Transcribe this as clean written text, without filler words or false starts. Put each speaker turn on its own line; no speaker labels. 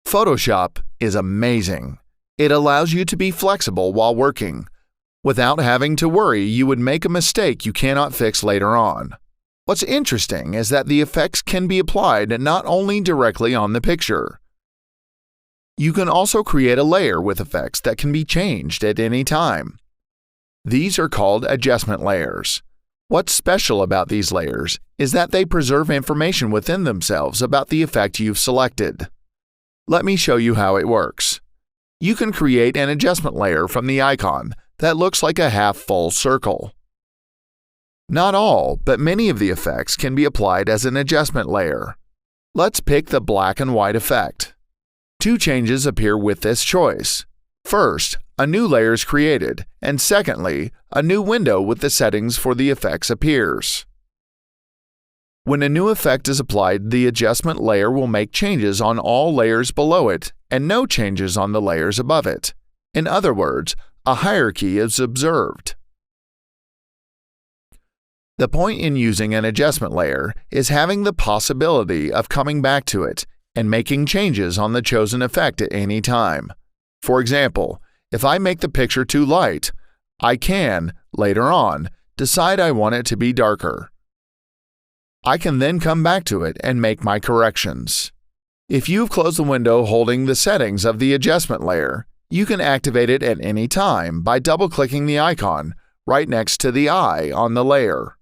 Photoshop is amazing. It allows you to be flexible while working, without having to worry you would make a mistake you cannot fix later on. What's interesting is that the effects can be applied not only directly on the picture. You can also create a layer with effects that can be changed at any time. These are called adjustment layers. What's special about these layers is that they preserve information within themselves about the effect you've selected. Let me show you how it works. You can create an adjustment layer from the icon that looks like a half-full circle. Not all, but many of the effects can be applied as an adjustment layer. Let's pick the black and white effect. Two changes appear with this choice. First, a new layer is created, and secondly, a new window with the settings for the effects appears. When a new effect is applied, the adjustment layer will make changes on all layers below it and no changes on the layers above it. In other words, a hierarchy is observed. The point in using an adjustment layer is having the possibility of coming back to it and making changes on the chosen effect at any time. For example, if I make the picture too light, I can, later on, decide I want it to be darker. I can then come back to it and make my corrections. If you've closed the window holding the settings of the adjustment layer, you can activate it at any time by double-clicking the icon right next to the eye on the layer.